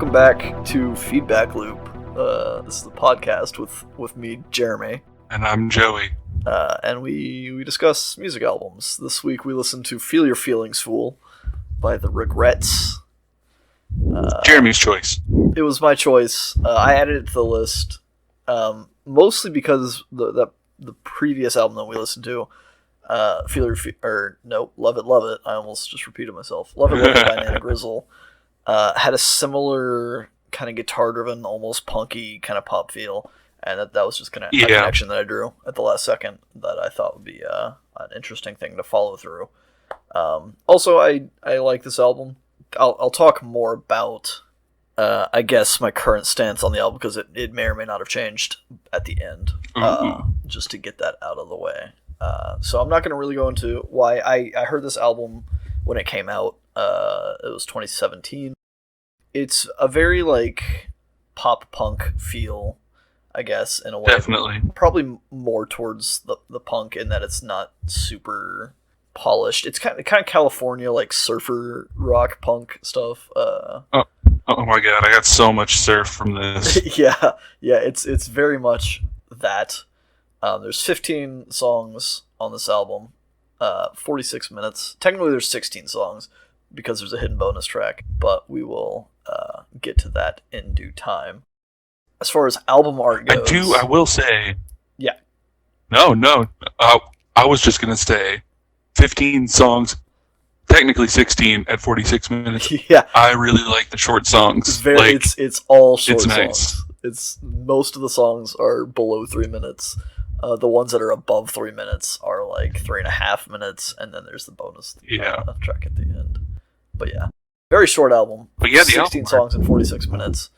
welcome back to Feedback Loop. This is the podcast with me, Jeremy. And I'm Joey. And we discuss music albums. This week we listened to Feel Your Feelings, Fool by The Regrets. Jeremy's choice. It was my choice. I added it to the list, mostly because the previous album that we listened to, Love It, Love It. I almost just repeated myself. Love It, Love It by Nana Grizzle had a similar kind of guitar-driven, almost punky kind of pop feel, and that was just kind of a connection that I drew at the last second that I thought would be an interesting thing to follow through. Also, I like this album. I'll talk more about, I guess, my current stance on the album, because it may or may not have changed at the end, just to get that out of the way. So I'm not going to really go into why I heard this album when it came out. It was 2017. It's a very, pop punk feel, I guess, in a way. Definitely. Probably more towards the punk in that it's not super polished. It's kind of California, surfer rock punk stuff. Oh my god, I got so much surf from this. yeah, it's very much that. There's 15 songs on this album, 46 minutes. Technically there's 16 songs because there's a hidden bonus track, but we will get to that in due time. As far as album art goes... I will say... Yeah. No. I was just going to say 15 songs, technically 16 at 46 minutes. Yeah. I really like the short songs. It's all short songs. Nice. It's most of the songs are below 3 minutes. The ones that are above 3 minutes are 3.5 minutes, and then there's the bonus track at the end. But yeah, very short album. But yeah, the 16 songs in 46 minutes.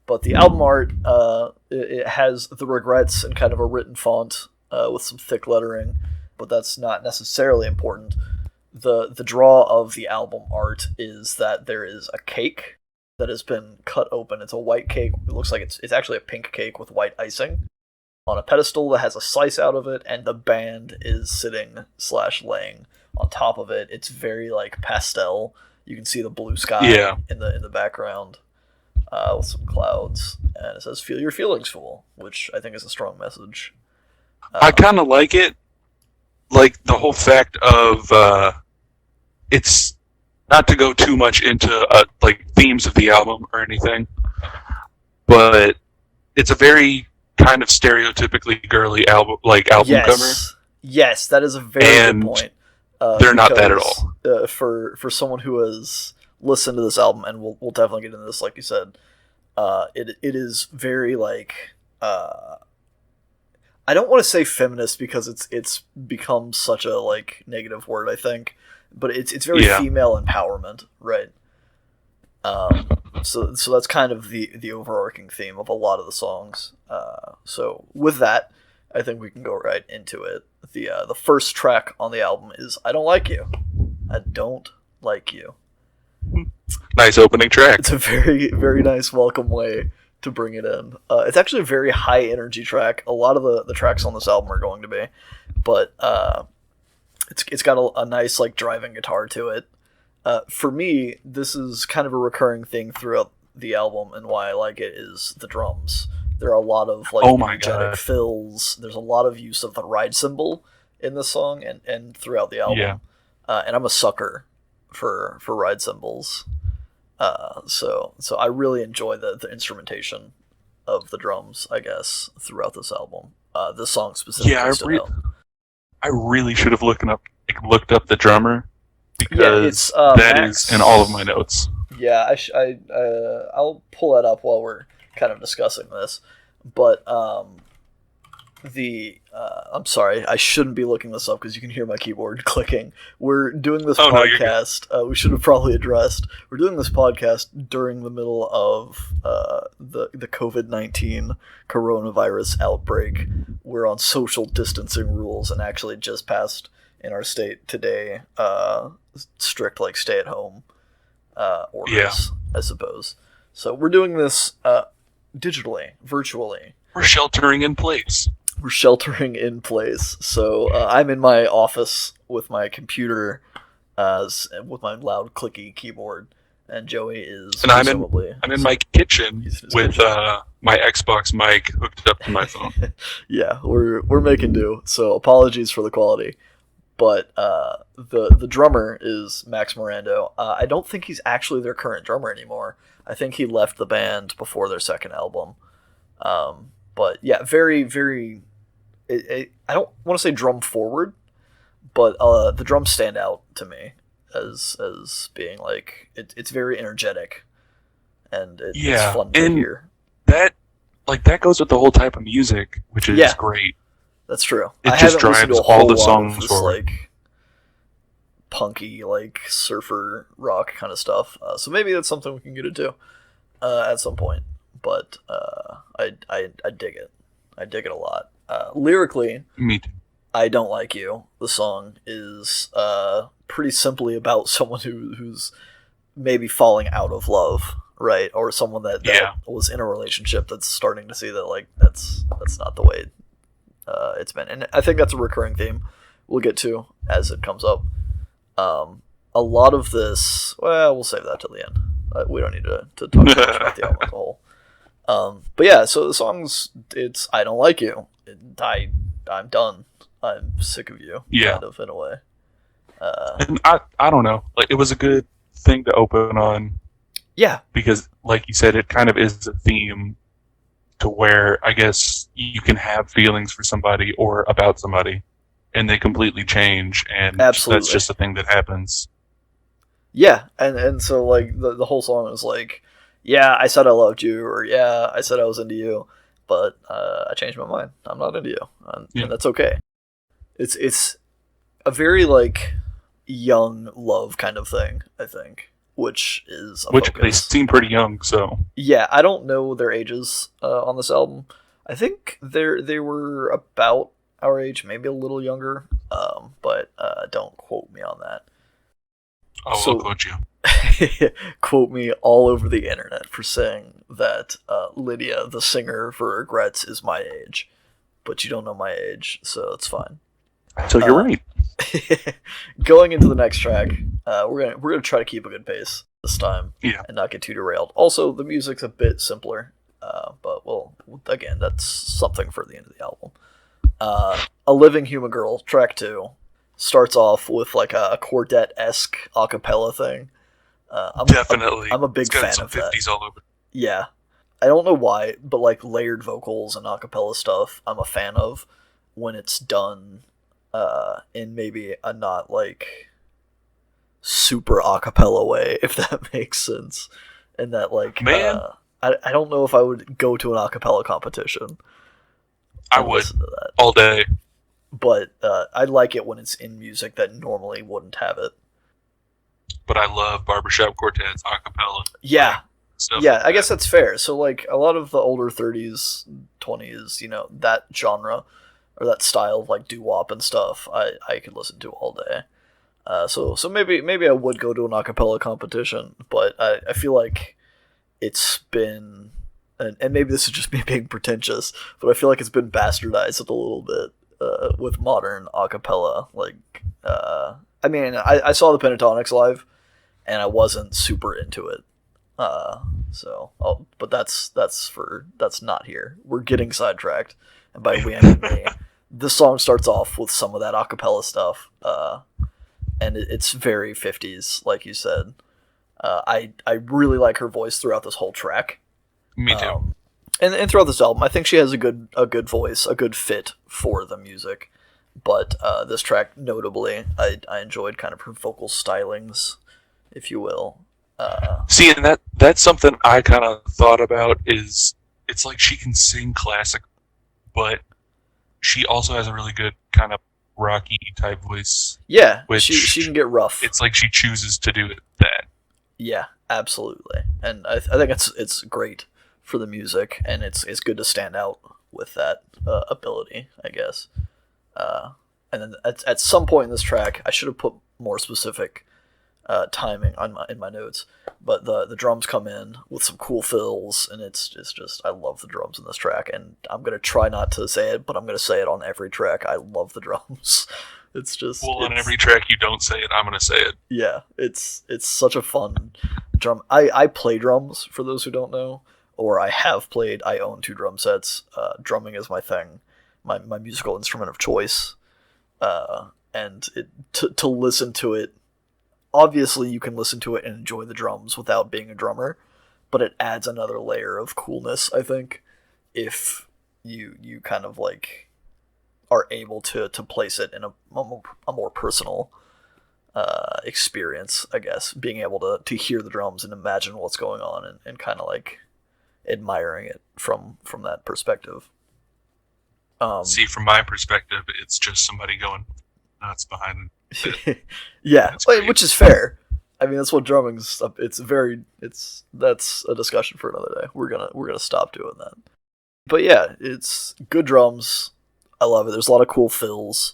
But the album art, it has The Regrets in kind of a written font with some thick lettering, but that's not necessarily important. The draw of the album art is that there is a cake that has been cut open. It's a white cake. It looks like it's actually a pink cake with white icing on a pedestal that has a slice out of it, and the band is sitting/laying on top of it. It's very pastel. You can see the blue sky in the background with some clouds, and it says "Feel Your Feelings, Fool," which I think is a strong message. I kind of like it, the whole fact of it's not to go too much into themes of the album or anything, but it's a very kind of stereotypically girly album cover. Yes, that is a very good point. They're not that at all. For someone who has listened to this album, and we'll definitely get into this, like you said, it is very I don't want to say feminist because it's become such a negative word, I think, but it's very female empowerment, right? So that's kind of the overarching theme of a lot of the songs. So with that, I think we can go right into it. The first track on the album is "I Don't Like You." I don't like you. Nice opening track. It's a very, very nice welcome way to bring it in. It's actually a very high energy track. A lot of the tracks on this album are going to be, but it's got a nice driving guitar to it. For me, this is kind of a recurring thing throughout the album, and why I like it is the drums. There are a lot of energetic fills. There's a lot of use of the ride cymbal in this song and throughout the album. Yeah. And I'm a sucker for ride cymbals. So I really enjoy the instrumentation of the drums, I guess, throughout this album. This song specifically. Yeah, I really should have looked up the drummer, because that Max is in all of my notes. Yeah, I'll pull that up while we're kind of discussing this. But I'm sorry, I shouldn't be looking this up because you can hear my keyboard clicking. We're doing this podcast. We should have probably addressed. We're doing this podcast during the middle of the COVID-19 coronavirus outbreak. We're on social distancing rules, and actually just passed in our state today strict stay-at-home orders, I suppose. So we're doing this digitally, virtually. We're sheltering in place. So I'm in my office with my computer, with my loud clicky keyboard, and Joey is And presumably. I'm in my kitchen He's in his with kitchen. my Xbox mic hooked up to my phone. Yeah, we're making do. So apologies for the quality, but the drummer is Max Mirando. I don't think he's actually their current drummer anymore. I think he left the band before their second album. But yeah, very very. I don't want to say drum forward, but the drums stand out to me as being like it's very energetic, and it's fun to hear. That goes with the whole type of music, which is great. That's true. It I just haven't listened drives to a all whole the lot songs of this, forward. like punky, like surfer rock kind of stuff. So maybe that's something we can get into at some point. But I dig it. I dig it a lot. Lyrically, Me too. I Don't Like You. The song is pretty simply about someone who's maybe falling out of love, right? Or someone that was in a relationship that's starting to see that like that's not the way it's been. And I think that's a recurring theme we'll get to as it comes up. A lot of this, well, we'll save that till the end. We don't need to talk too much about the album as a whole. But yeah, so the songs, it's I Don't Like You. I'm done. I'm sick of you, kind of, in a way. And I don't know. Like, it was a good thing to open on. Yeah. Because, like you said, it kind of is a theme to where I guess you can have feelings for somebody or about somebody, and they completely change, and Absolutely. That's just a thing that happens. Yeah, and so, like, the whole song is like, yeah, I said I loved you, or yeah, I said I was into you, but I changed my mind. I'm not into you, and that's okay. It's a very, like, young love kind of thing, I think, which is a Which focus. they seem pretty young, so... Yeah, I don't know their ages on this album. I think they were about our age, maybe a little younger, but don't quote me on that. I'll quote you. Quote me all over the internet for saying that Lydia, the singer for Regrets, is my age, but you don't know my age, so it's fine. So you're right. Going into the next track, we're gonna try to keep a good pace this time, and not get too derailed. Also, the music's a bit simpler, but again, that's something for the end of the album. A Living Human Girl, track 2, starts off with like a quartet-esque a cappella thing. Definitely. I'm a big fan some of that. 50s all over. Yeah. I don't know why, but like layered vocals and a cappella stuff, I'm a fan of when it's done in maybe a not like super a cappella way, if that makes sense. And that like I don't know if I would go to an a cappella competition. I would to that. All day. But I like it when it's in music that normally wouldn't have it. But I love barbershop quartets, a cappella. Yeah. Yeah, like I guess that's fair. So like a lot of the older 30s, 20s, that genre or that style of like doo-wop and stuff, I could listen to all day. So maybe I would go to an a cappella competition, but I feel like it's been, and maybe this is just me being pretentious, but I feel like it's been bastardized a little bit with modern a cappella. Like, I mean, I saw the Pentatonics live, and I wasn't super into it. But that's not here. We're getting sidetracked, and by we I mean me. This song starts off with some of that a cappella stuff, and it's very 50s, like you said. I really like her voice throughout this whole track. Me too. And throughout this album, I think she has a good voice, a good fit for the music. But this track, notably, I enjoyed kind of her vocal stylings, if you will. See, and that's something I kind of thought about. Is it's like she can sing classic, but she also has a really good kind of rocky type voice. Yeah, she can get rough. It's like she chooses to do that. Yeah, absolutely, and I think it's great for the music, and it's good to stand out with that ability, I guess. And then at some point in this track, I should have put more specific timing in my notes, but the drums come in with some cool fills, and it's just I love the drums in this track, and I'm gonna try not to say it, but I'm gonna say it on every track. I love the drums. On every track you don't say it, I'm gonna say it. Yeah, it's such a fun drum. I play drums, for those who don't know, or I have played. I own 2 drum sets. Drumming is my thing, my musical instrument of choice. And to listen to it, obviously you can listen to it and enjoy the drums without being a drummer, but it adds another layer of coolness, I think, if you kind of like are able to place it in a more personal experience, I guess, being able to hear the drums and imagine what's going on and kind of like admiring it from that perspective. See, from my perspective, it's just somebody going nuts behind it. Yeah, which is fair. I mean, that's what drumming's. That's a discussion for another day. We're gonna stop doing that. But yeah, it's good drums. I love it. There's a lot of cool fills.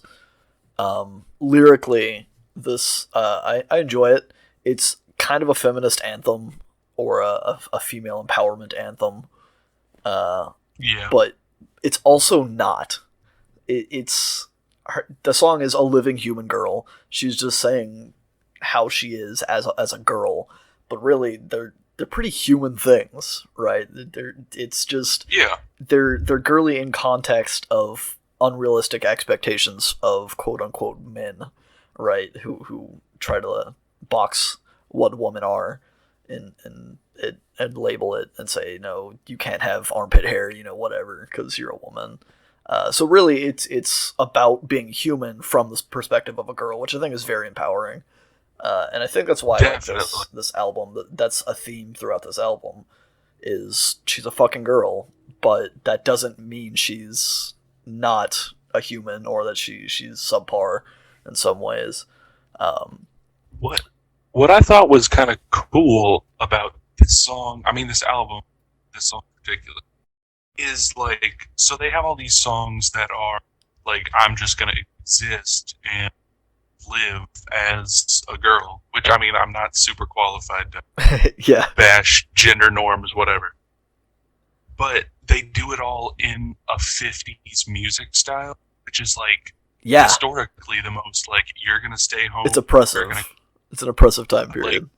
Lyrically, this I enjoy it. It's kind of a feminist anthem or a female empowerment anthem. Yeah, but it's also not. The song is a living human girl. She's just saying how she is as a girl, but really they're pretty human things, right? It's just they're girly in context of unrealistic expectations of quote unquote men, right? Who try to box what women are and label it and say, no, you can't have armpit hair, whatever, because you're a woman. So really, it's about being human from the perspective of a girl, which I think is very empowering. And I think that's why I like this album. That's a theme throughout this album. Is she's a fucking girl, but that doesn't mean she's not a human or that she's subpar in some ways. What I thought was kind of cool about this song, this album, this song in particular, is like, so they have all these songs that are like, I'm just gonna exist and live as a girl, which I'm not super qualified to bash gender norms, whatever. But they do it all in a 50s music style, which is like historically the most like, you're gonna stay home. It's oppressive. It's an oppressive time period. Like,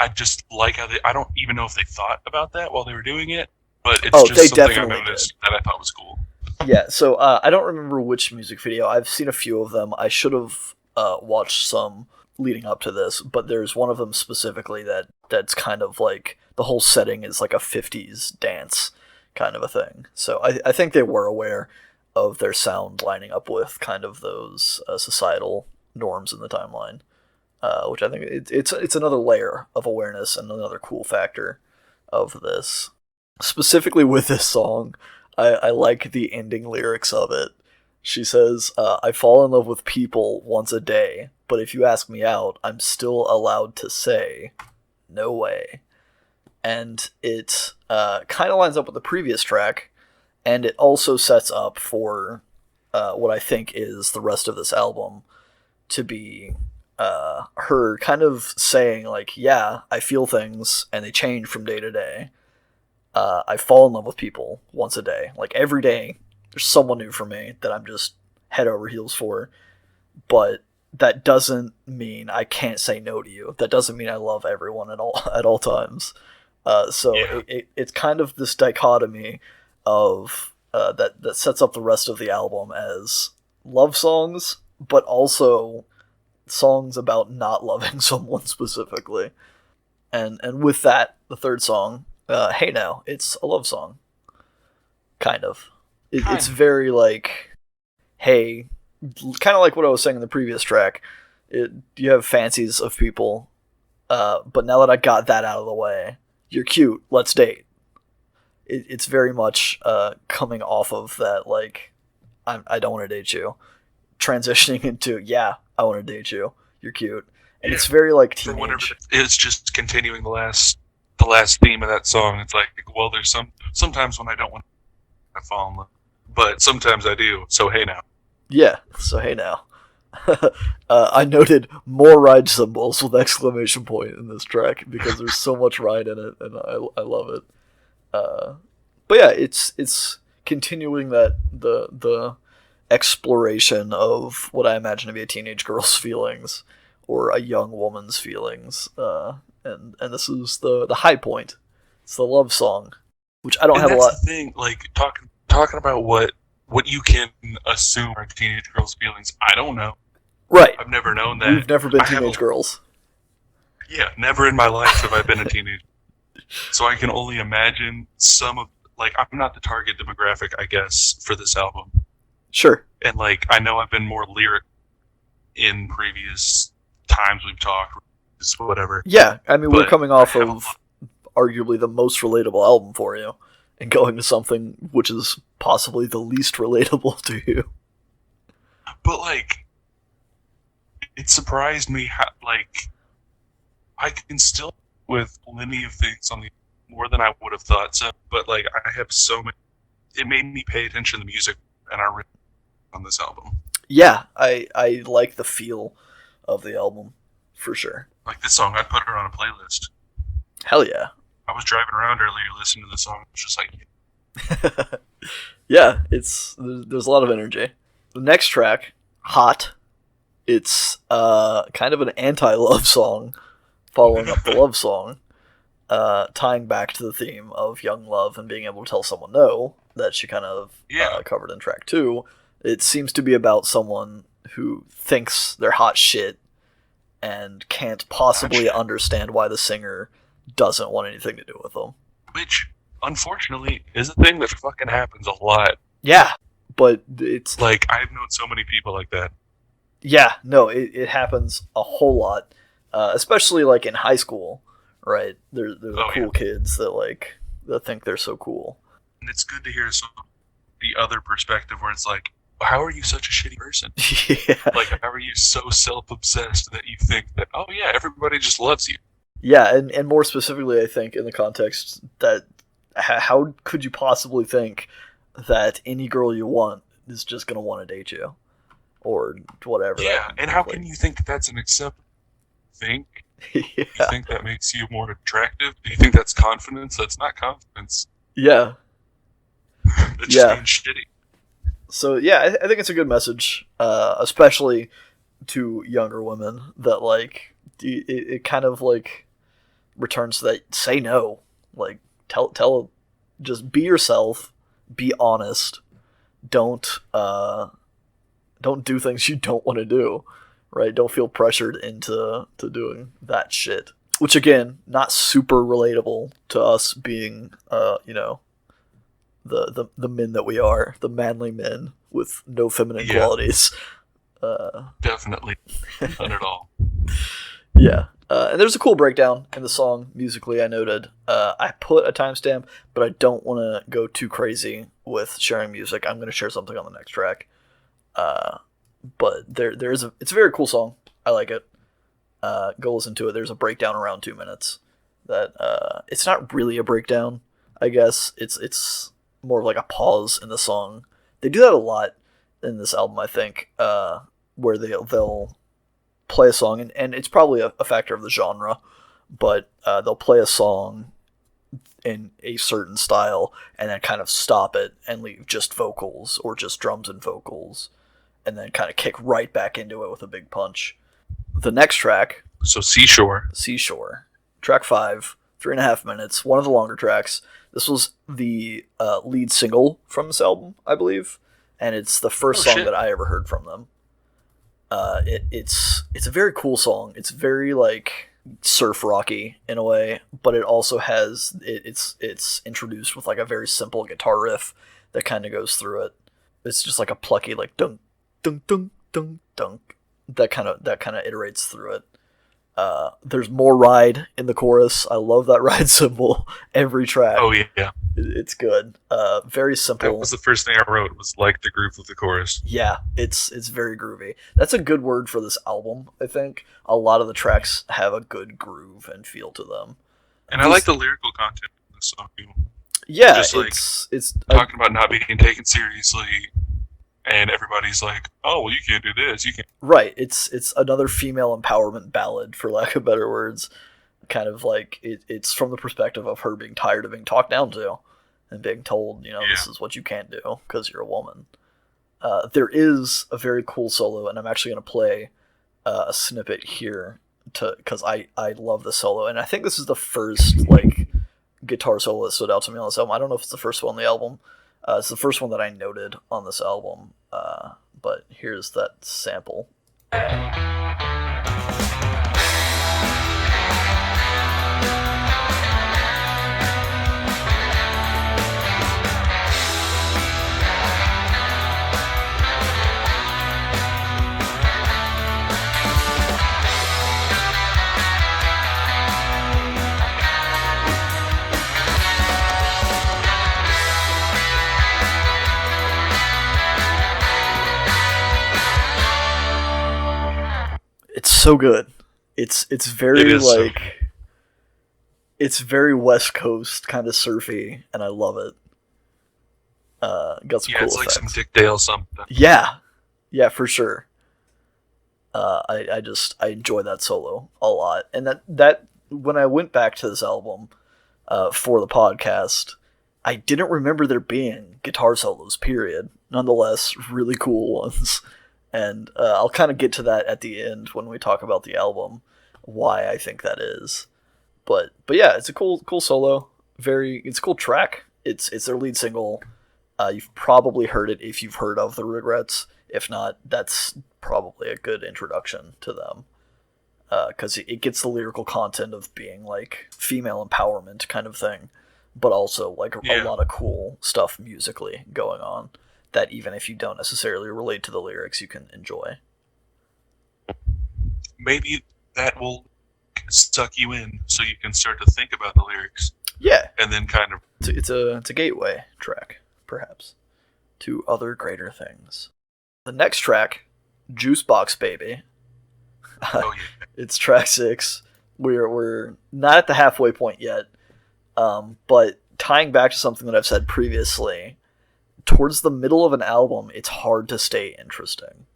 I just like how I don't even know if they thought about that while they were doing it, but it's just something I noticed that I thought was cool. Yeah, so I don't remember which music video. I've seen a few of them. I should have watched some leading up to this, but there's one of them specifically that's kind of like the whole setting is like a 50s dance kind of a thing. So I think they were aware of their sound lining up with kind of those societal norms in the timeline, which I think it's another layer of awareness and another cool factor of this. Specifically with this song, I like the ending lyrics of it. She says, I fall in love with people once a day, but if you ask me out, I'm still allowed to say, no way. And it kind of lines up with the previous track, and it also sets up for what I think is the rest of this album to be her kind of saying, like, yeah, I feel things, and they change from day to day. I fall in love with people once a day. Like, every day, there's someone new for me that I'm just head over heels for. But that doesn't mean I can't say no to you. That doesn't mean I love everyone at all times. It's kind of this dichotomy of that sets up the rest of the album as love songs, but also songs about not loving someone specifically. And with that, the third song, Hey Now, it's a love song. Kind of. It's very like, hey, kind of like what I was saying in the previous track. You have fancies of people, but now that I got that out of the way, you're cute, let's date. It's very much coming off of that, like, I don't want to date you, transitioning into, yeah, I want to date you, you're cute. And it's very like teenage. It's just continuing the last theme of that song. It's like, well, there's sometimes when I don't want to fall in love, but sometimes I do, so hey now. Yeah, so hey now. I noted more ride cymbals with exclamation point in this track because there's so much ride in it, and I love it. But yeah, it's continuing that the exploration of what I imagine to be a teenage girl's feelings or a young woman's feelings and this is the high point. It's the love song, which I don't And have a that's lot. the thing, like talking about what you can assume are teenage girls' feelings. I don't know. Right. I've never known that. We've never been I have teenage girls. Yeah, never in my life have I been a teenager. So I can only imagine some of, like, I'm not the target demographic, I guess, for this album. Sure. And, like, I know I've been more lyric in previous times we've talked, whatever. Yeah, I mean, we're But coming off I have of arguably the most relatable album for you, and going to something which is possibly the least relatable to you. But, like, it surprised me how, like, I can still with plenty of things on the more than I would have thought. So, but like, I have so many. It made me pay attention to the music, and I really on this album. Yeah, I like the feel of the album for sure. Like this song, I'd put her on a playlist. Hell yeah. I was driving around earlier listening to the song. It was just like, Yeah, there's a lot of energy. The next track, Hot, it's kind of an anti-love song following up the love song, tying back to the theme of young love and being able to tell someone no that she kind of covered in track 2. It seems to be about someone who thinks they're hot shit and can't possibly understand why the singer doesn't want anything to do with them. Which, unfortunately, is a thing that fucking happens a lot. Yeah, but it's... Like, I've known so many people like that. Yeah, no, it happens a whole lot, especially, like, in high school, right? There's cool kids that think they're so cool. And it's good to hear the other perspective where it's like, how are you such a shitty person? Yeah. Like, how are you so self-obsessed that you think that, oh yeah, everybody just loves you? Yeah, and more specifically, I think, in the context that how could you possibly think that any girl you want is just going to want to date you? Or whatever. Yeah, and how can you think that that's an acceptable thing? Yeah. You think that makes you more attractive? Do you think that's confidence? That's not confidence. Yeah. It's just being shitty. So yeah, I think it's a good message, especially to younger women, that like it kind of like returns to that say no, like tell just be yourself, be honest, don't do things you don't want to do, right? Don't feel pressured into doing that shit. Which again, not super relatable to us being the men that we are, the manly men with no feminine qualities. Definitely. Not at all. Yeah. And there's a cool breakdown in the song musically, I noted. I put a timestamp, but I don't want to go too crazy with sharing music. I'm going to share something on the next track. But it's a very cool song. I like it. Go listen to it. There's a breakdown around 2 minutes. That it's not really a breakdown, I guess. It's more of like a pause in the song. They do that a lot in this album, I think, where they'll play a song, and it's probably a factor of the genre, but they'll play a song in a certain style and then kind of stop it and leave just vocals or just drums and vocals, and then kind of kick right back into it with a big punch. The next track, so Seashore, track 5, 3.5 minutes, one of the longer tracks. This was the lead single from this album, I believe, and it's the first song that I ever heard from them. It's a very cool song. It's very like surf rocky in a way, but it also has it's introduced with like a very simple guitar riff that kind of goes through it. It's just like a plucky like dunk dunk dunk dunk dunk that kind of iterates through it. There's more ride in the chorus. I love that ride symbol every track. Oh yeah, it's good. Very simple. That was the first thing I wrote, was like the groove of the chorus. Yeah, it's very groovy. That's a good word for this album, I think. A lot of the tracks have a good groove and feel to them. And I like the lyrical content of this song too. Yeah, just like it's talking about not being taken seriously. And everybody's like, "Oh, well, you can't do this. You can't." Right. It's another female empowerment ballad, for lack of better words. Kind of like it's from the perspective of her being tired of being talked down to, and being told, this is what you can't do because you're a woman. There is a very cool solo, and I'm actually going to play a snippet here because I love the solo, and I think this is the first like guitar solo that stood out to me on this album. I don't know if it's the first one on the album. It's the first one that I noted on this album. But here's that sample. It's so good. It's very like it's very West Coast kind of surfy, and I love it. Got some cool it's like effects. some Dick Dale something. Yeah, for sure. I enjoy that solo a lot, and that when I went back to this album for the podcast, I didn't remember there being guitar solos. Period. Nonetheless, really cool ones. And I'll kind of get to that at the end when we talk about the album, why I think that is. But yeah, it's a cool solo. It's a cool track. It's their lead single. You've probably heard it if you've heard of the Regrets. If not, that's probably a good introduction to them. Because it gets the lyrical content of being like female empowerment kind of thing, but also like a lot of cool stuff musically going on. That even if you don't necessarily relate to the lyrics, you can enjoy. Maybe that will suck you in so you can start to think about the lyrics. Yeah. And then kind of... It's a gateway track, perhaps, to other greater things. The next track, Juicebox Baby. Oh, yeah. It's track 6. We're not at the halfway point yet, but tying back to something that I've said previously, towards the middle of an album, it's hard to stay interesting,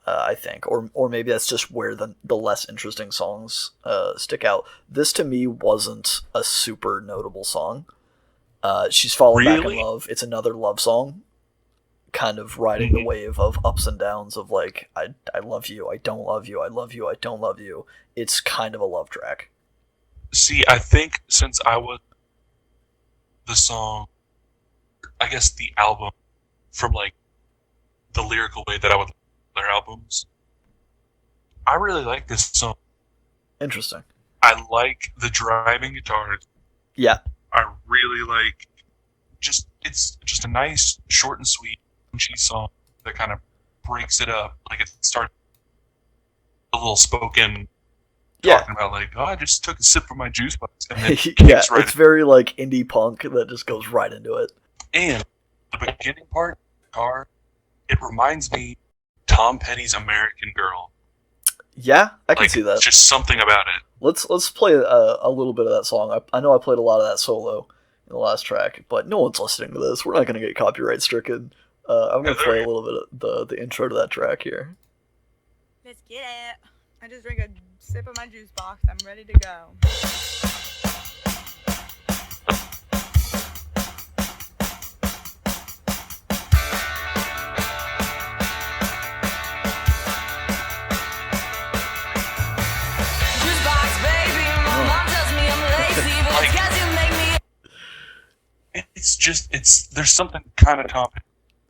I think. Or maybe that's just where the less interesting songs stick out. This, to me, wasn't a super notable song. She's Fallen Back in Love. It's another love song, kind of riding the wave of ups and downs of, like, I love you, I don't love you, I love you, I don't love you. It's kind of a love track. See, I think since I was the song... I guess the album from like the lyrical way that I would like their albums. I really like this song. Interesting. I like the driving guitars. Yeah. I really like it's just a nice, short and sweet, punchy song that kind of breaks it up. Like it starts a little spoken talking about like, oh, I just took a sip of my juice box, and then it's very like indie punk that just goes right into it. And the beginning part, car, it reminds me Tom Petty's American Girl. Yeah, I can see that. Just something about it. Let's play a little bit of that song. I know I played a lot of that solo in the last track, but no one's listening to this. We're not going to get copyright stricken. I'm going to play a little bit of the intro to that track here. Let's get it. I just drank a sip of my juice box. I'm ready to go. There's something kind of Tom.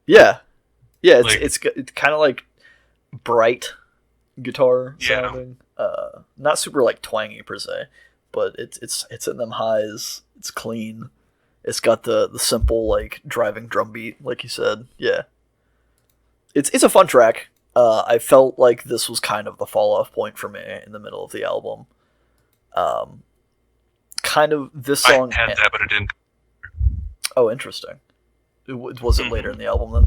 Yeah, it's kind of like bright guitar sounding. Not super like twangy per se, but it's in them highs. It's clean. It's got the simple like driving drum beat, like you said. Yeah, it's a fun track. I felt like this was kind of the fall off point for me in the middle of the album. Kind of this song. I had that, but it didn't. Oh, interesting. Was it later in the album then?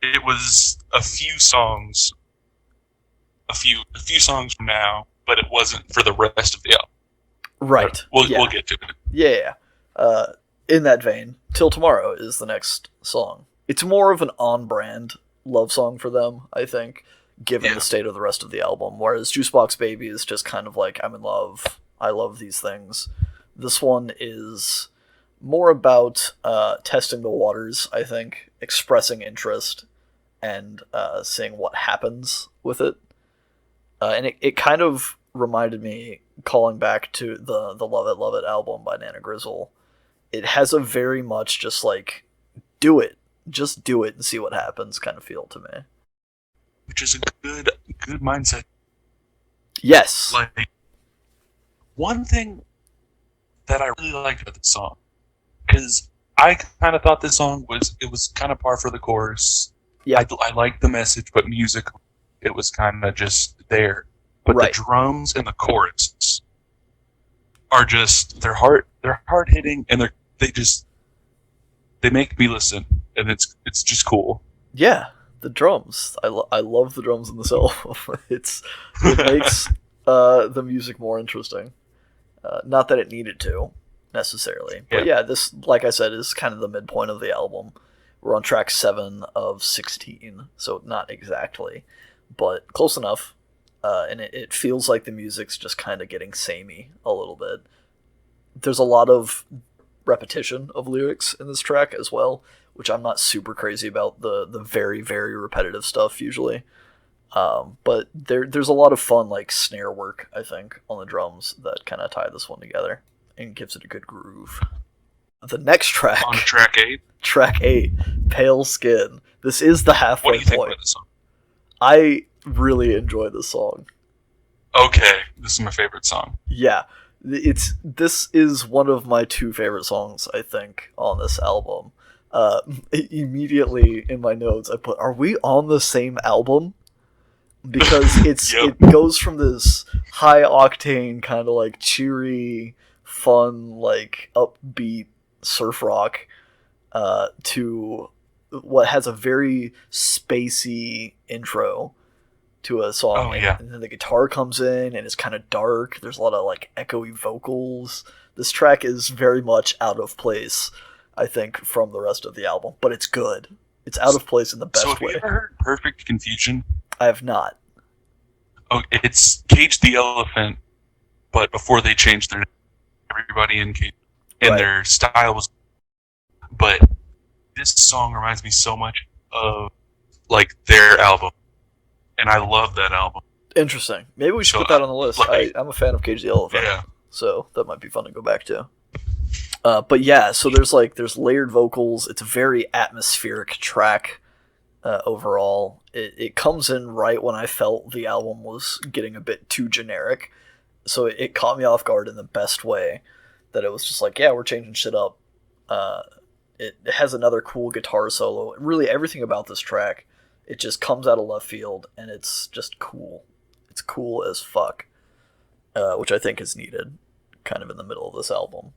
It was a few songs. A few songs from now, but it wasn't for the rest of the album. Right. We'll get to it. Yeah. In that vein, Till Tomorrow is the next song. It's more of an on-brand love song for them, I think, given the state of the rest of the album. Whereas Juicebox Baby is just kind of like, I'm in love, I love these things. This one is more about testing the waters, I think, expressing interest, and seeing what happens with it. And it kind of reminded me, calling back to the Love It album by Nana Grizzle. It has a very much just like, do it. Just do it and see what happens kind of feel to me. Which is a good mindset. Yes. Like, one thing that I really liked about this song, because I kind of thought this song was kind of par for the course. Yeah. I liked the message, but music, it was kind of just there. But Right. the drums and the chorus are just they're hard hitting, and they make me listen, and it's just cool. Yeah, the drums. I love the drums in this album. it makes the music more interesting. Not that it needed to, necessarily. But yeah, this, like I said, is kind of the midpoint of the album. We're on track 7 of 16, so not exactly, but close enough. And it feels like the music's just kind of getting samey a little bit. There's a lot of repetition of lyrics in this track as well, which I'm not super crazy about, the very, very repetitive stuff usually. But there's a lot of fun like snare work, I think, on the drums that kind of tie this one together and gives it a good groove. The next track, On track 8, track 8, Pale Skin. This is the halfway what do you think point. about this song? I really enjoy this song. Okay, this is my favorite song. Yeah, this is one of my 2 favorite songs, I think, on this album. Immediately in my notes, I put, "Are we on the same album?" Because Yep. it goes from this high octane kind of like cheery, fun, like upbeat surf rock, to what has a very spacey intro to a song. Oh, yeah. And then the guitar comes in and it's kind of dark. There's a lot of like echoey vocals. This track is very much out of place, I think, from the rest of the album, but it's good. It's out of place in the best So have way. you ever heard Perfect Confusion? I have not. Oh, it's Cage the Elephant, but before they changed their name, everybody in Cage, and Right. their style was. But this song reminds me so much of like their album, and I love that album. Interesting. Maybe we should So, put that on the list. like- I'm a fan of Cage the Elephant, Yeah, so that might be fun to go back to. But yeah, so there's layered vocals. It's a very atmospheric track overall. It comes in right when I felt the album was getting a bit too generic, so it caught me off guard in the best way. That it was just like, yeah, we're changing shit up. It has another cool guitar solo. Really, everything about this track, it just comes out of left field, and it's just cool. It's cool as fuck, which I think is needed kind of in the middle of this album.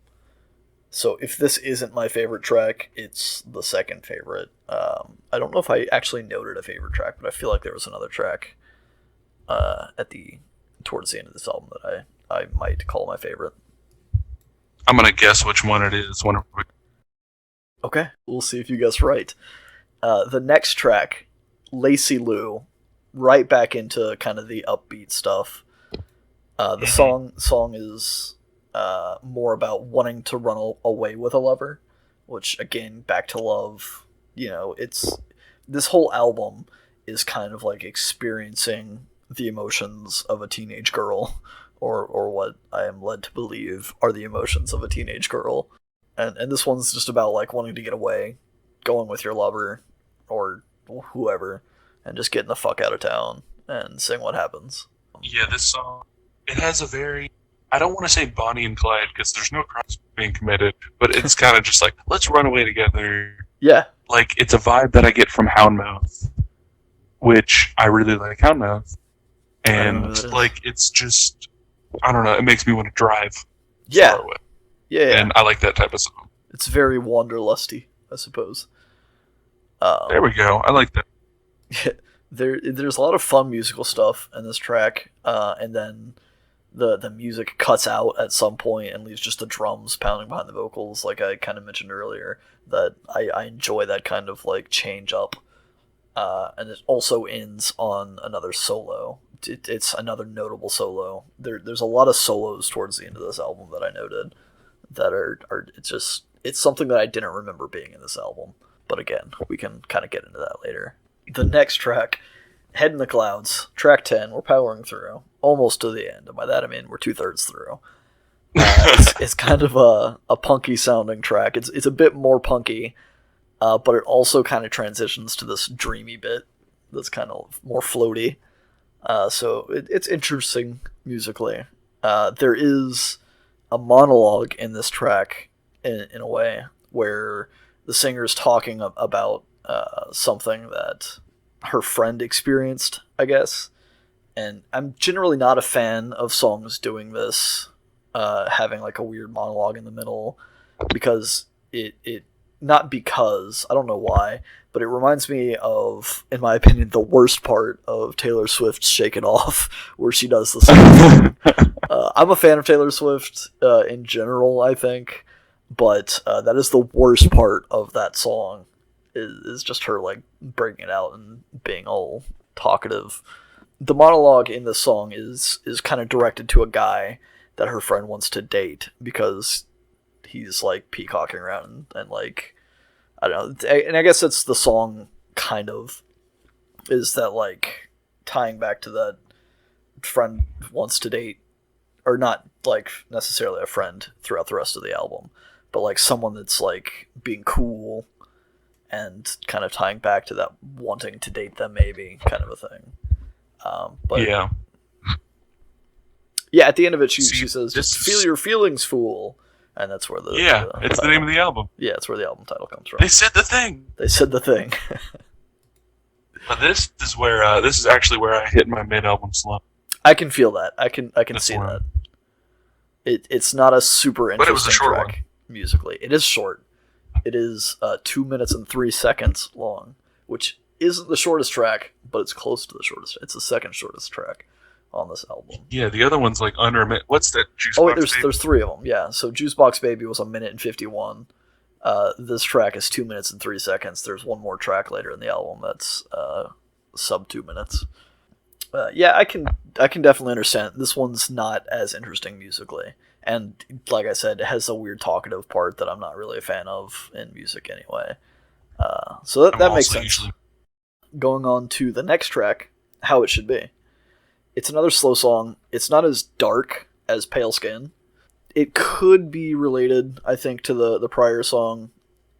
So if this isn't my favorite track, it's the second favorite. I don't know if I actually noted a favorite track, but I feel like there was another track towards the end of this album that I might call my favorite. I'm gonna guess which one it is. Okay, we'll see if you guess right. The next track, Lacy Lou, right back into kind of the upbeat stuff. The song is more about wanting to run away with a lover, which again, back to love. You know, it's this whole album is kind of like experiencing the emotions of a teenage girl, or what I am led to believe are the emotions of a teenage girl. And this one's just about like wanting to get away, going with your lover or whoever, and just getting the fuck out of town and seeing what happens. Yeah, this song, it has a very, I don't want to say Bonnie and Clyde because there's no crimes being committed, but it's kind of just like, let's run away together. Yeah, Like, it's a vibe that I get from Houndmouth, which I really like Houndmouth. I don't know who And, that is. like, it's just, I don't know, it makes me want to drive yeah, far away. yeah. And I like that type of song. It's very wanderlusty, I suppose. There we go. I like that. There's a lot of fun musical stuff in this track, and then the music cuts out at some point and leaves just the drums pounding behind the vocals, like I kind of mentioned earlier. That I enjoy that kind of like change up, and it also ends on another solo. It's another notable solo. There's a lot of solos towards the end of this album that I noted that are it's something that I didn't remember being in this album. But again, we can kind of get into that later. The next track Head in the Clouds, track 10. We're powering through, almost to the end. And by that I mean we're 2/3 through. It's kind of a punky sounding track. It's a bit more punky, but it also kind of transitions to this dreamy bit that's kind of more floaty. So it's interesting musically. There is a monologue in this track in a way where the singer is talking about something that her friend experienced, I guess. And I'm generally not a fan of songs doing this, having like a weird monologue in the middle, because not because, I don't know why, but it reminds me of, in my opinion, the worst part of Taylor Swift's Shake It Off, where she does the same thing. I'm a fan of Taylor Swift in general, I think, but that is the worst part of that song, is just her like breaking it out and being all talkative. The monologue in the song is kind of directed to a guy that her friend wants to date, because he's like peacocking around and like, I don't know, and I guess that's the song kind of, is that like tying back to that friend wants to date, or not like necessarily a friend throughout the rest of the album, but like someone that's like being cool and kind of tying back to that wanting to date them maybe kind of a thing. But yeah. Yeah, at the end of it, she says, "Just feel your feelings, fool," and that's where the it's the name of the album. Yeah, it's where the album title comes from. They said the thing. They said the thing. But this is actually where I hit my mid-album slump. I can feel that. I can That's see one. that. It's not a super interesting But it was a short track one. musically. It is short. It is 2 minutes and 3 seconds long, which isn't the shortest track, but it's close to the shortest. It's the second shortest track on this album. Yeah, the other one's like unremitted. What's that? Juice Oh wait, Box there's 3 of them. Yeah, so Juicebox Baby was 1 minute and 51. This track is 2 minutes and 3 seconds. There's one more track later in the album that's sub 2 minutes. Yeah, I can definitely understand. This one's not as interesting musically, and like I said, it has a weird talkative part that I'm not really a fan of in music anyway. So that makes sense. Usually... Going on to the next track, How It Should Be. It's another slow song. It's not as dark as Pale Skin. It could be related, I think, to the prior song.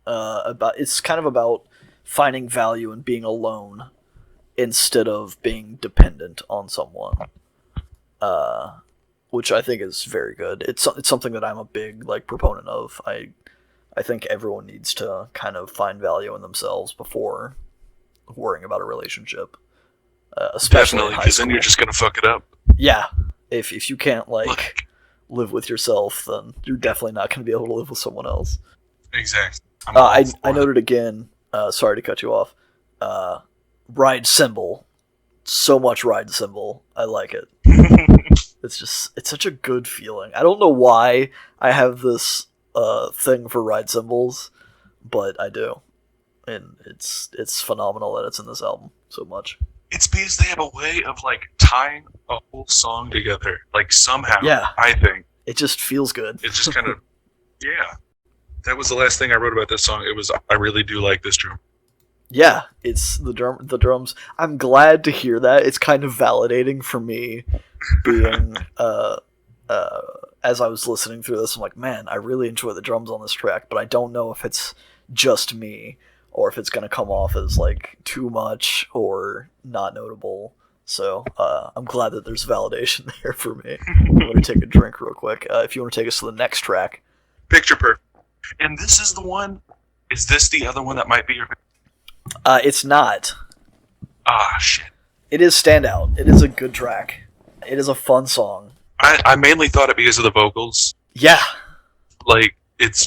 It's kind of about finding value in being alone instead of being dependent on someone, which I think is very good. It's something that I'm a big like proponent of. I think everyone needs to kind of find value in themselves before worrying about a relationship, especially Definitely, because then you're just gonna fuck it up. Yeah, if you can't like live with yourself, then you're definitely not going to be able to live with someone else. Exactly. I noted again. Sorry to cut you off. Ride Cymbal, so much Ride Cymbal. I like it. It's such a good feeling. I don't know why I have this thing for ride cymbals, but I do, and it's phenomenal that it's in this album so much. It's because they have a way of like tying a whole song together, like somehow. Yeah. I think It just feels good. it's just kind of yeah. That was the last thing I wrote about this song. It was I really do like this drum. Yeah, it's the drums. I'm glad to hear that. It's kind of validating for me, being as I was listening through this, I'm like, man, I really enjoy the drums on this track, but I don't know if it's just me or if it's gonna come off as like too much or not notable. So I'm glad that there's validation there for me. I'm gonna take a drink real quick. If you want to take us to the next track. Picture Perfect. And this is the one. Is this the other one that might be your? It's not. Ah, shit. It is Standout. It is a good track. It is a fun song. I mainly thought it because of the vocals. Yeah. Like it's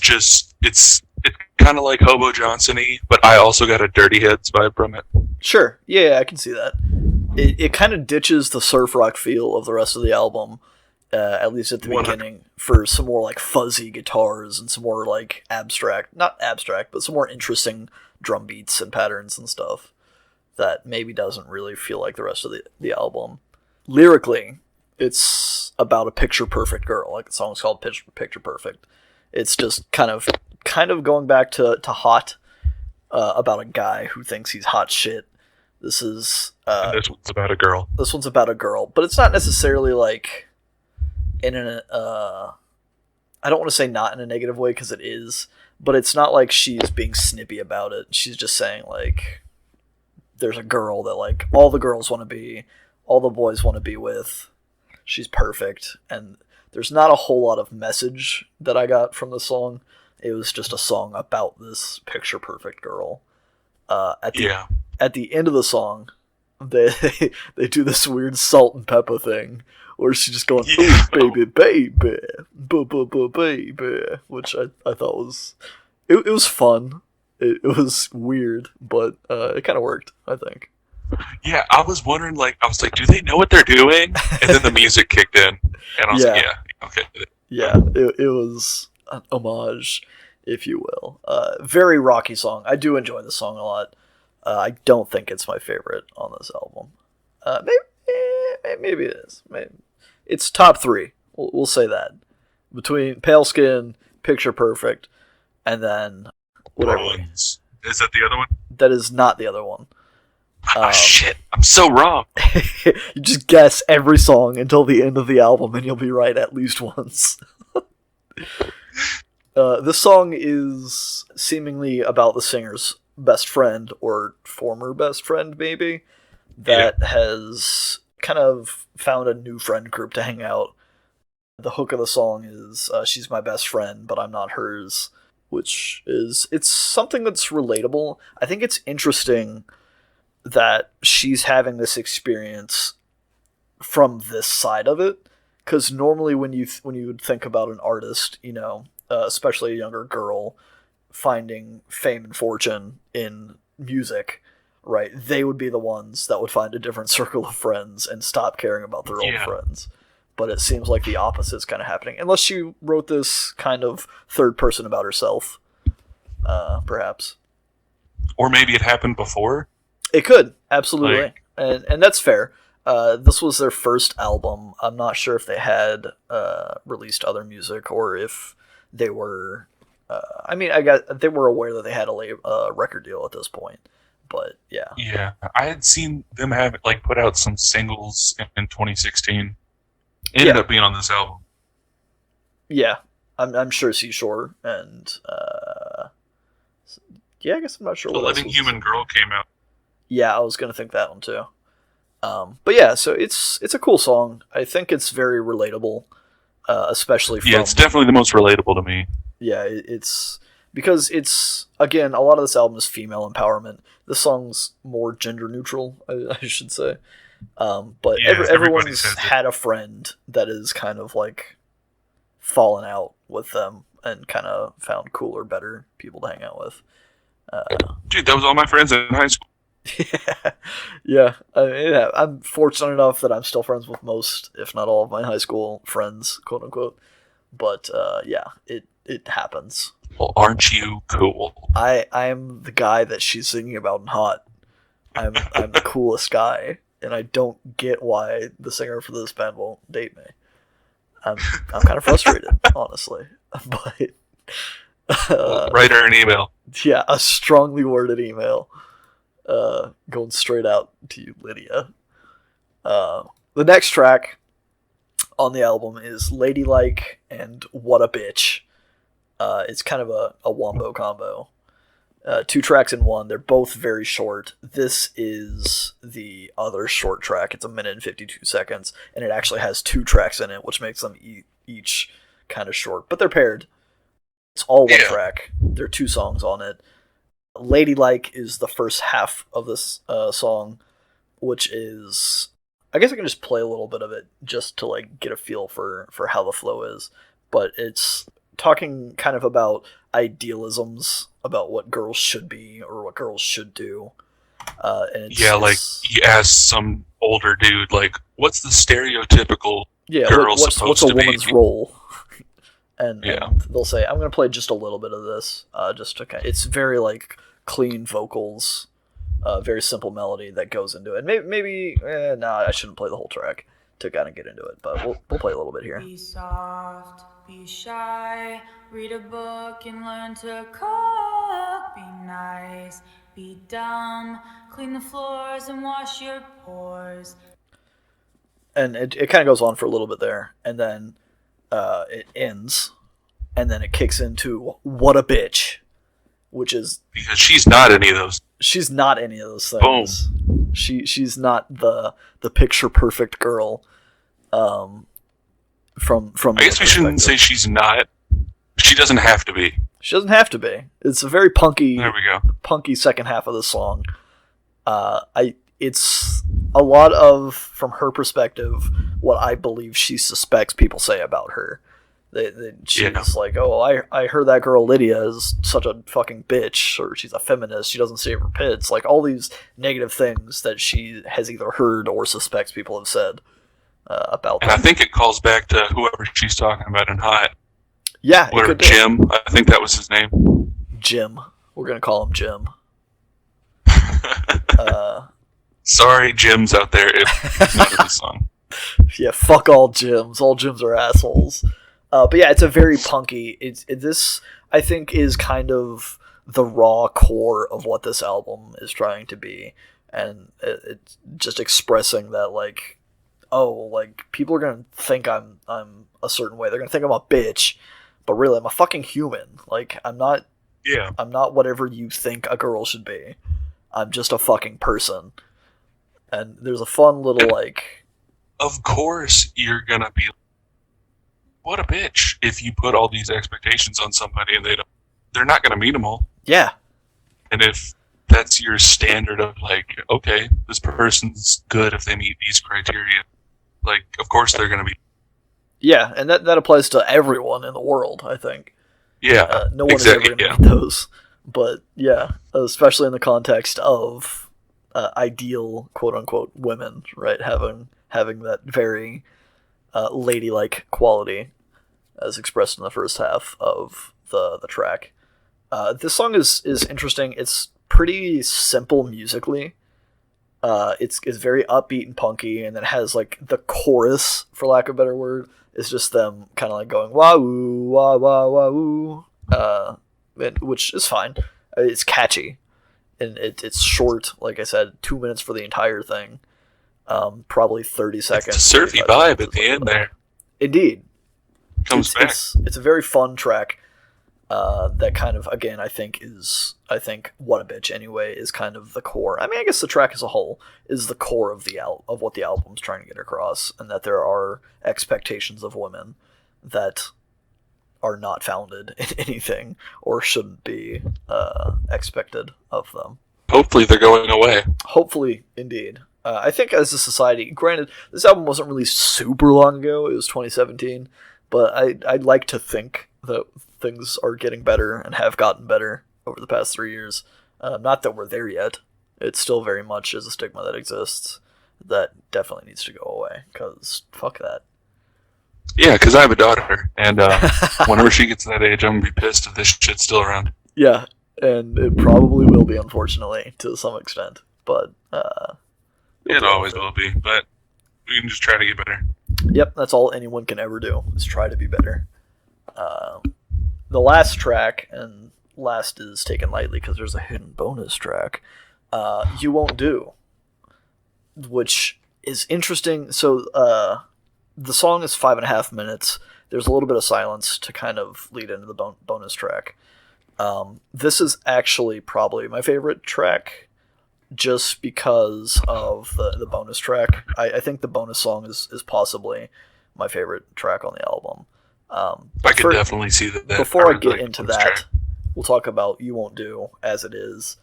kind of like Hobo Johnson-y, but I also got a Dirty Heads vibe from it. Sure. Yeah, I can see that. It kind of ditches the surf rock feel of the rest of the album, at least at the 100. beginning, for some more like fuzzy guitars and some more like not abstract, but some more interesting drum beats and patterns and stuff that maybe doesn't really feel like the rest of the album. Lyrically, it's about a picture-perfect girl. Like the song's called Picture Perfect. It's just kind of going back to Hot, about a guy who thinks he's hot shit, This is And this one's about a girl. this one's about a girl, but it's not necessarily like in an I don't want to say not in a negative way because it is, but it's not like she's being snippy about it. She's just saying like there's a girl that like all the girls want to be, all the boys want to be with. She's perfect, and there's not a whole lot of message that I got from the song. It was just a song about this picture perfect girl. At the end of the song, they they do this weird salt and pepper thing where she's just going, Yeah. "Ooh, baby, baby, baby," which I thought was it was fun. It was weird, but it kind of worked, I think. Yeah, I was wondering, like, I was like, do they know what they're doing? And then the music kicked in, and I was like, Yeah. yeah, okay. Yeah, it was an homage, if you will. Very rocky song. I do enjoy the song a lot. I don't think it's my favorite on this album. Maybe it is. Maybe. It's top 3. We'll say that. Between Pale Skin, Picture Perfect, and then whatever. Bronze. Is that the other one? That is not the other one. Oh, shit. I'm so wrong. You just guess every song until the end of the album, and you'll be right at least once. This song is seemingly about the singer's best friend, or former best friend, maybe, that has kind of found a new friend group to hang out. The hook of the song is, she's my best friend, but I'm not hers, which is, it's something that's relatable. I think it's interesting that she's having this experience from this side of it, because normally when you would think about an artist, you know, especially a younger girl finding fame and fortune in music, right, they would be the ones that would find a different circle of friends and stop caring about their old friends. But it seems like the opposite's kind of happening, unless she wrote this kind of third person about herself, perhaps. Or maybe it happened before. It could, absolutely. And that's fair. This was their first album. I'm not sure if they had released other music or if they were... I mean, I guess they were aware that they had a record deal at this point. But, yeah. Yeah, I had seen them have like put out some singles in 2016. Ended up being on this album. Yeah, I'm sure Seashore and... yeah, I guess I'm not sure The what else Living was- Human Girl came out. Yeah, I was gonna think that one too. But yeah, so it's a cool song. I think it's very relatable, especially from... Yeah, it's definitely the most relatable to me. Yeah, it's because it's, again, a lot of this album is female empowerment. This song's more gender neutral, I should say. But Yeah, everybody everyone's says it. had a friend that is kind of like fallen out with them and kind of found cooler, better people to hang out with. Dude, that was all my friends in high school. Yeah. I mean, yeah, I'm fortunate enough that I'm still friends with most, if not all, of my high school friends, quote unquote. But yeah, it happens. Well, aren't you cool? I'm the guy that she's singing about in Hot. I'm the coolest guy, and I don't get why the singer for this band won't date me. I'm kind of frustrated, honestly. But Write her an email. yeah, a strongly worded email. Going straight out to you, Lydia. The next track on the album is Ladylike and What a Bitch. It's kind of a wombo combo. 2 tracks in one. They're both very short. This is the other short track. It's 1 minute and 52 seconds, and it actually has 2 tracks in it, which makes them each kind of short. But they're paired. It's all one track. There are 2 songs on it. Ladylike is the first half of this song, which is... I guess I can just play a little bit of it just to like get a feel for how the flow is. But it's talking kind of about idealisms, about what girls should be or what girls should do. And Like he asked some older dude, like, what's the stereotypical girl what's supposed a to be? woman's role? And Yeah. they'll say, I'm going to play just a little bit of this. Just to it's very like clean vocals. Very simple melody that goes into it. Maybe I shouldn't play the whole track to kind of get into it, but we'll play a little bit here. Be soft, be shy, read a book and learn to cook. Be nice. Be dumb, clean the floors and wash your pores. And it kind of goes on for a little bit there, and then it ends, and then it kicks into "What a Bitch," which is Because she's not any of those. she's not any of those things. Boom. She's not the picture perfect girl. From I guess we shouldn't say she's not. She doesn't have to be. She doesn't have to be. It's a very punky. There we go. Punky second half of the song. It's a lot of, from her perspective, what I believe she suspects people say about her. She's like, oh, I heard that girl Lydia is such a fucking bitch, or she's a feminist, she doesn't save her pits. Like, all these negative things that she has either heard or suspects people have said about them. And I think it calls back to whoever she's talking about in Hot. Yeah. Or Jim. I think that was his name. Jim. We're going to call him Jim. Sorry, Jims out there, if it's not this song. Yeah, fuck all Jims. All Jims are assholes. But yeah, it's a very punky. This, I think, is kind of the raw core of what this album is trying to be. And it's just expressing that, like, oh, like, people are going to think I'm a certain way. They're going to think I'm a bitch. But really, I'm a fucking human. Like, I'm not whatever you think a girl should be. I'm just a fucking person. And there's a fun little, like... Of course you're gonna be... What a bitch if you put all these expectations on somebody and they're not gonna meet them all. Yeah. And if that's your standard of, like, okay, this person's good if they meet these criteria, like, of course they're gonna be... Yeah, and that applies to everyone in the world, I think. Yeah, no one exactly, is ever going to meet those. But, yeah, especially in the context of ideal, quote-unquote, women, right? Having that very ladylike quality, as expressed in the first half of the track. This song is interesting. It's pretty simple musically. It's very upbeat and punky, and then it has, like, the chorus, for lack of a better word, is just them kind of like going wah-woo, wah-wah-wah-woo, which is fine. It's catchy, and it's short, like I said, 2 minutes for the entire thing, probably 30 seconds. It's a surfy vibe at the end there. Indeed. Comes back. It's a very fun track. That kind of, again, I think What a Bitch Anyway is kind of the core. I mean, I guess the track as a whole is the core of of what the album's trying to get across, and that there are expectations of women that are not founded in anything or shouldn't be expected of them. Hopefully they're going away. Hopefully, indeed. I think as a society, granted, this album wasn't released super long ago, it was 2017, but I'd like to think that things are getting better and have gotten better over the past 3 years. Not that we're there yet. It still very much is a stigma that exists that definitely needs to go away, because fuck that. Yeah, because I have a daughter, and whenever she gets to that age, I'm going to be pissed if this shit's still around. Yeah, and it probably will be, unfortunately, to some extent. But it always will be, but we can just try to get better. Yep, that's all anyone can ever do, is try to be better. The last track, and last is taken lightly because there's a hidden bonus track, You Won't Do, which is interesting. So the song is 5.5 minutes. There's a little bit of silence to kind of lead into the bonus track. This is actually probably my favorite track, just because of the bonus track. I think the bonus song is possibly my favorite track on the album. I could definitely see that. Before I get into that, we'll talk about You Won't Do as it is.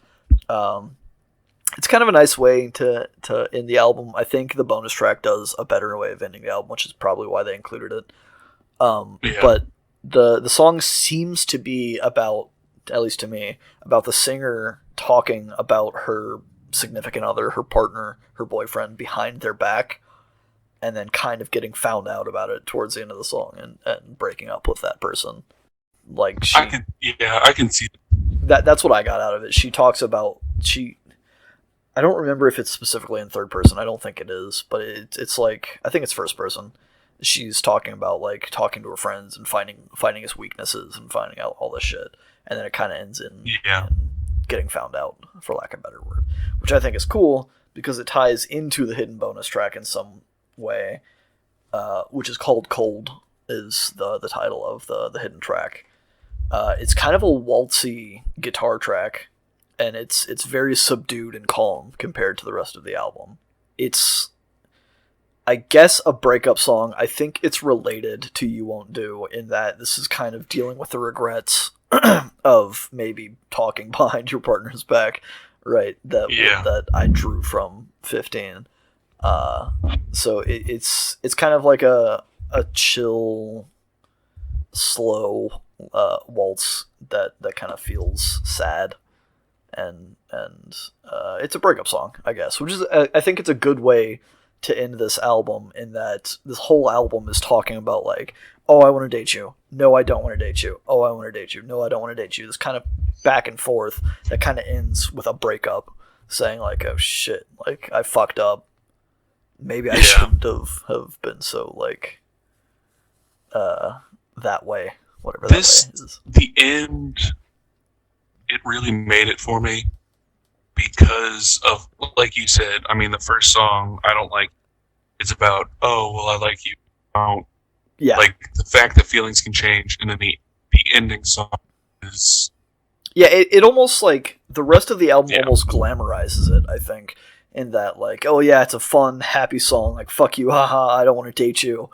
It's kind of a nice way to end the album. I think the bonus track does a better way of ending the album, which is probably why they included it. Yeah. But the song seems to be about, at least to me, about the singer talking about her significant other, her partner, her boyfriend, behind their back, and then kind of getting found out about it towards the end of the song and breaking up with that person. Like I can see that's what I got out of it. She talks about I don't remember if it's specifically in third person. I don't think it is, but it's like, I think it's first person. She's talking about, like, talking to her friends and finding his weaknesses and finding out all this shit, and then it kind of ends in getting found out, for lack of a better word, which I think is cool because it ties into the hidden bonus track in some way, which is called Cold, is the title of the hidden track. It's kind of a waltzy guitar track, and it's very subdued and calm compared to the rest of the album. It's, I guess, a breakup song. I think it's related to You Won't Do in that this is kind of dealing with the regrets of maybe talking behind your partner's back, right? That I drew from 15. So it's kind of like a chill, slow waltz that kind of feels sad, and it's a breakup song, I guess, which is, I think it's a good way to end this album, in that this whole album is talking about like, oh, I want to date you, no, I don't want to date you, oh, I want to date you, no, I don't want to date you, this kind of back and forth that kind of ends with a breakup, saying like, oh shit, like I fucked up, maybe I shouldn't have been so like that way, whatever that way is. The end, it really made it for me because of, like you said, I mean, the first song, I don't like, it's about, oh, well, I like you. I don't. Yeah. Like, the fact that feelings can change, and then the ending song is... Yeah, it almost, like, the rest of the album almost glamorizes it, I think, in that, like, oh yeah, it's a fun, happy song, like, fuck you, haha, I don't want to date you.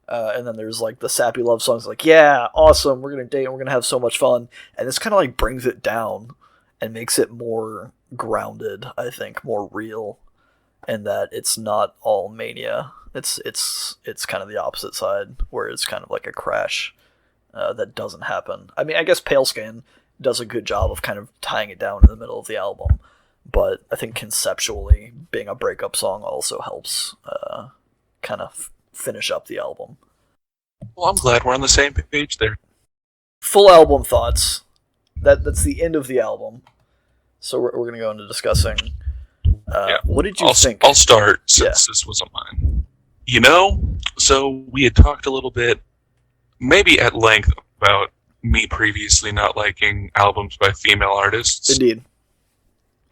And then there's, like, the sappy love songs, like, yeah, awesome, we're going to date and we're going to have so much fun. And this kind of, like, brings it down and makes it more grounded, I think, more real, and that it's not all mania. It's kind of the opposite side, where it's kind of like a crash that doesn't happen. I mean, I guess Pale Skin does a good job of kind of tying it down in the middle of the album, but I think conceptually, being a breakup song also helps kind of finish up the album. Well, I'm glad we're on the same page there. Full album thoughts. That's the end of the album. So we're going to go into discussing. What did you think? I'll start, since this wasn't mine. You know, so we had talked a little bit, maybe at length, about me previously not liking albums by female artists. Indeed.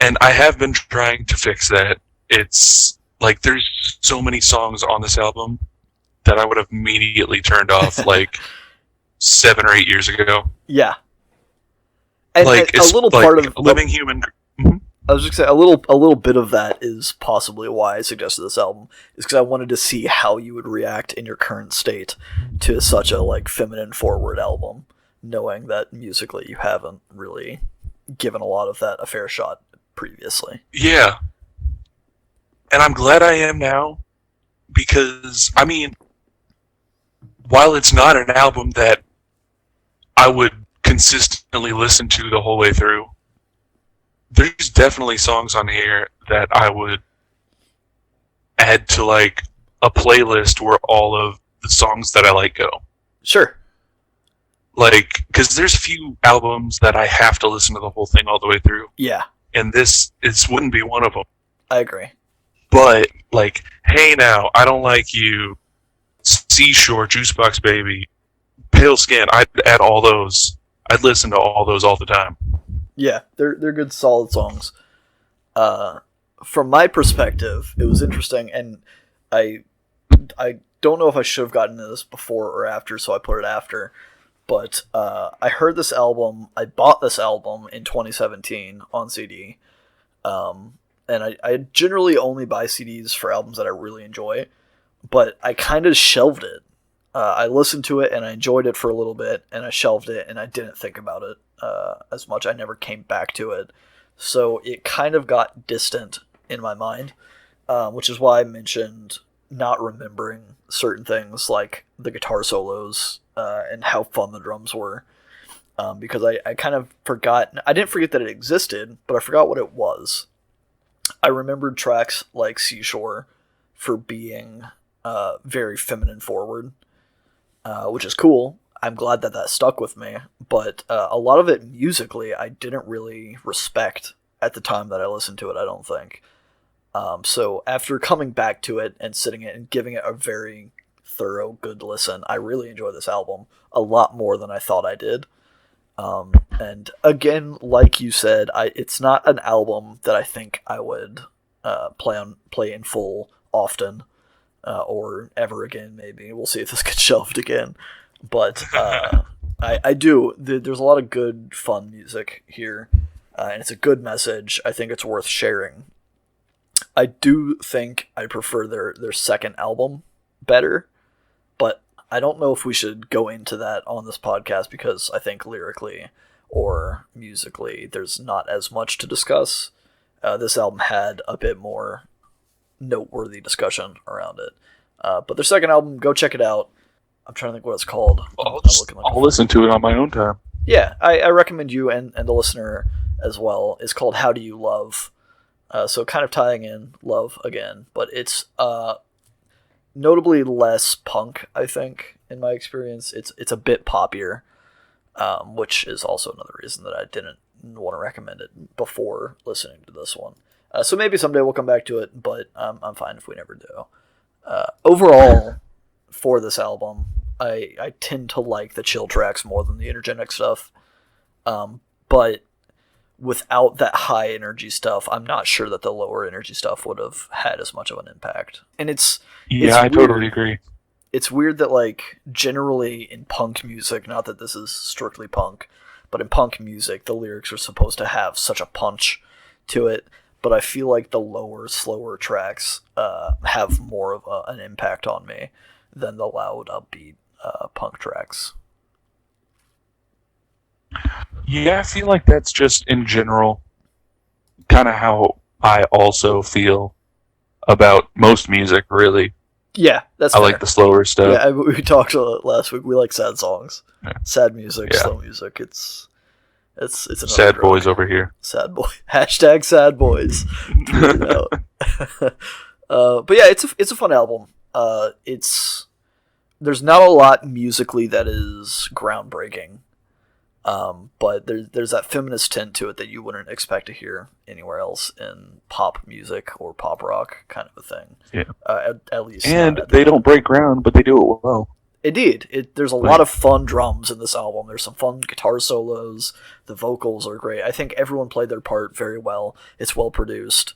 And I have been trying to fix that. It's like there's so many songs on this album that I would have immediately turned off like 7 or 8 years ago. Yeah. And like a little like part of Living Human. I was just saying, a little bit of that is possibly why I suggested this album, is because I wanted to see how you would react in your current state to such a like feminine forward album, knowing that musically you haven't really given a lot of that a fair shot previously. Yeah. And I'm glad I am now, because, I mean, while it's not an album that I would consistently listen to the whole way through, there's definitely songs on here that I would add to, like, a playlist where all of the songs that I like go. Sure. Like, because there's a few albums that I have to listen to the whole thing all the way through. Yeah. And this wouldn't be one of them. I agree. But, like, Hey Now, I Don't Like You, Seashore, Juicebox Baby, Pale Skin, I'd add all those. I'd listen to all those all the time. Yeah, they're good, solid songs. From my perspective, it was interesting, and I don't know if I should have gotten into this before or after, so I put it after. But I heard this album, I bought this album in 2017 on CD, and I generally only buy CDs for albums that I really enjoy, but I kind of shelved it. I listened to it and I enjoyed it for a little bit, and I shelved it and I didn't think about it as much. I never came back to it. So it kind of got distant in my mind, which is why I mentioned not remembering certain things like the guitar solos and how fun the drums were. Because I kind of forgot. I didn't forget that it existed, but I forgot what it was. I remembered tracks like Seashore for being very feminine forward, which is cool. I'm glad that stuck with me, but a lot of it musically I didn't really respect at the time that I listened to it, I don't think. So after coming back to it and sitting it and giving it a very thorough, good listen, I really enjoyed this album a lot more than I thought I did. And again, like you said, it's not an album that I think I would play in full often, or ever again. Maybe we'll see if this gets shelved again. But I do. There's a lot of good, fun music here, and it's a good message. I think it's worth sharing. I do think I prefer their second album better, but I don't know if we should go into that on this podcast because I think lyrically or musically there's not as much to discuss. This album had a bit more noteworthy discussion around it. But their second album, go check it out. I'm trying to think what it's called. I'll listen to it on my own time. Yeah, I recommend you and the listener as well. It's called How Do You Love? So kind of tying in Love again, but it's notably less punk, I think, in my experience. It's a bit poppier, which is also another reason that I didn't want to recommend it before listening to this one. So maybe someday we'll come back to it, but I'm fine if we never do. Overall, for this album, I tend to like the chill tracks more than the energetic stuff. But without that high energy stuff, I'm not sure that the lower energy stuff would have had as much of an impact. And I totally agree. It's weird that, like, generally in punk music, not that this is strictly punk, but in punk music, the lyrics are supposed to have such a punch to it. But I feel like the lower, slower tracks have more of an impact on me than the loud, upbeat punk tracks. Yeah, I feel like that's just in general kind of how I also feel about most music, really. Yeah, that's I fair. like the slower stuff. Yeah, we talked last week. We like sad songs, sad music, Yeah. slow music. It's another Sad drug. boys over here. Sad boy. Hashtag sad boys. Tweet it out. But yeah, it's a fun album. There's not a lot musically that is groundbreaking. But there's that feminist tint to it that you wouldn't expect to hear anywhere else in pop music or pop rock kind of a thing. Yeah. At least. And they don't break ground, but they do it well. Indeed. There's a lot of fun drums in this album. There's some fun guitar solos. The vocals are great. I think everyone played their part very well. It's well produced.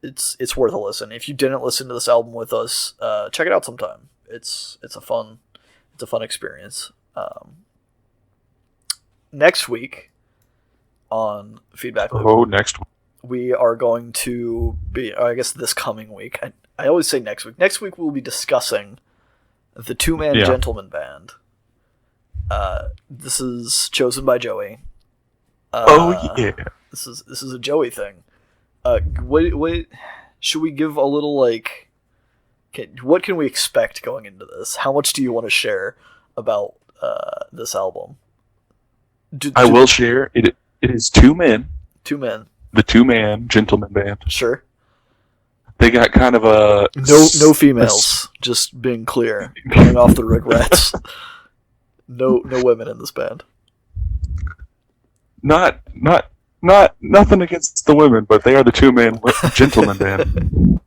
It's worth a listen. If you didn't listen to this album with us, check it out sometime. It's a fun experience. Next week on Feedback Loop, Next week. we are going to be, I guess this coming week. I always say next week. Next week we'll be discussing the Two-Man Gentleman Band. This is chosen by Joey. Yeah. This is a Joey thing. What should we give a little, like? What can we expect going into this? How much do you want to share about this album? I will share. It is two men. Two men. The Two-Man Gentleman Band. Sure. They got kind of a no females. Just being clear, going off the regrets. No women in this band. Not nothing against the women, but they are the Two-Man Gentleman Band.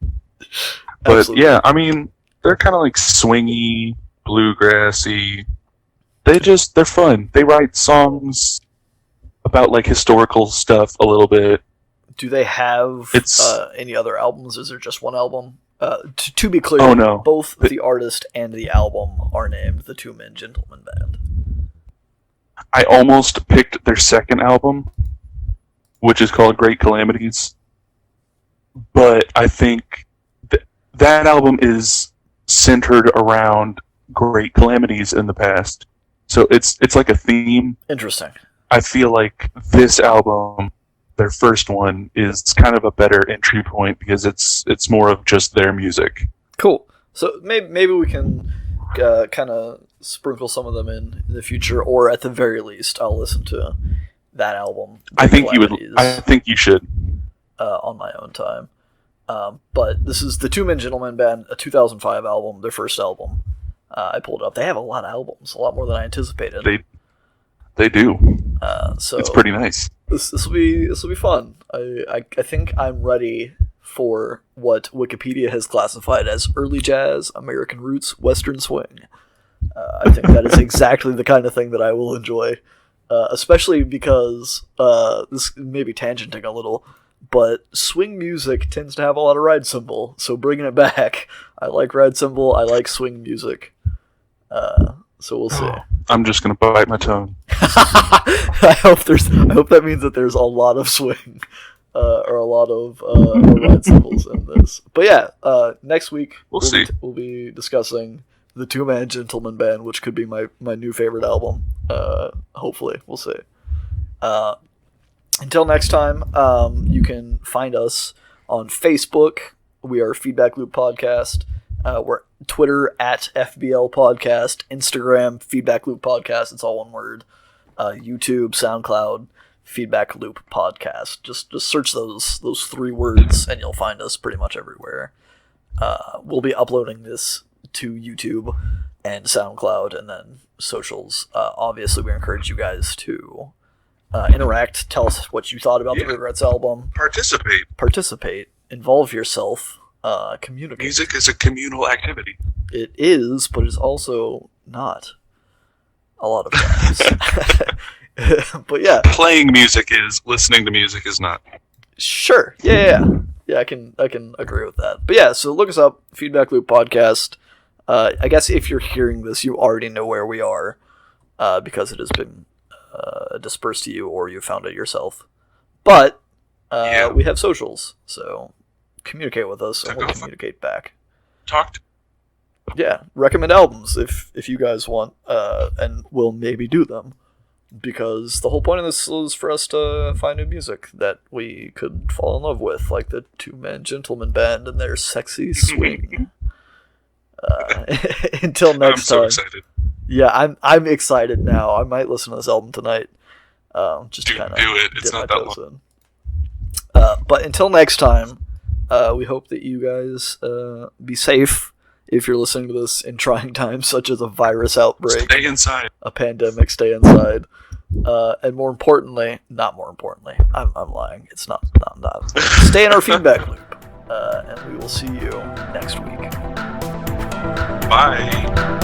But Absolutely. yeah, I mean, they're kind of like swingy, bluegrassy. They're fun. They write songs about like historical stuff a little bit. Do they have any other albums? Is there just one album? To be clear, Oh, no. both the artist and the album are named the Two-Man Gentleman Band. I almost picked their second album, which is called Great Calamities. But I think that album is centered around great calamities in the past. So it's like a theme. Interesting. I feel like this album, their first one, is kind of a better entry point because it's more of just their music. Cool. So maybe we can kind of sprinkle some of them in the future, or at the very least, I'll listen to that album. I think you should. On my own time. But this is the Two-Man Gentleman Band, a 2005 album, their first album. I pulled it up. They have a lot of albums, a lot more than I anticipated. They do. So it's pretty nice. This will be fun. I think I'm ready for what Wikipedia has classified as early jazz, American roots, Western swing. I think that is exactly the kind of thing that I will enjoy especially because this may be tangenting a little, but swing music tends to have a lot of ride cymbal, so bringing it back. I like ride cymbal. I like swing music. So we'll see. I'm just gonna bite my tongue. I hope that means that there's a lot of swing, or a lot of ride cymbals in this. But yeah, next week We'll see. We'll be discussing the Two Man Gentleman Band, which could be my new favorite album. Hopefully, we'll see. Until next time, you can find us on Facebook. We are Feedback Loop Podcast. We're Twitter at FBL Podcast, Instagram Feedback Loop Podcast. It's all one word. YouTube, SoundCloud, Feedback Loop Podcast. Just search those 3 words, and you'll find us pretty much everywhere. We'll be uploading this to YouTube and SoundCloud, and then socials. Obviously, we encourage you guys to interact. Tell us what you thought about the Regrets album. Participate. Involve yourself. Communicate. Music is a communal activity. It is, but it's also not. A lot of times. But yeah. Playing music is. Listening to music is not. Sure. Yeah. I can agree with that. But yeah, so look us up. Feedback Loop Podcast. I guess if you're hearing this, you already know where we are, because it has been dispersed to you, or you found it yourself. But we have socials, so communicate with us, and we'll communicate back. Talked. Yeah, recommend albums if you guys want, and we'll maybe do them, because the whole point of this is for us to find new music that we could fall in love with, like the Two Man Gentleman Band and their sexy swing. Until next time. I'm so excited. Yeah, I'm excited now. I might listen to this album tonight. Just do it. It's not that long. But until next time, we hope that you guys be safe if you're listening to this in trying times such as a virus outbreak. Stay inside. A pandemic, stay inside. And more importantly, not more importantly, I'm lying. It's not. Stay in our feedback loop. And we will see you next week. Bye.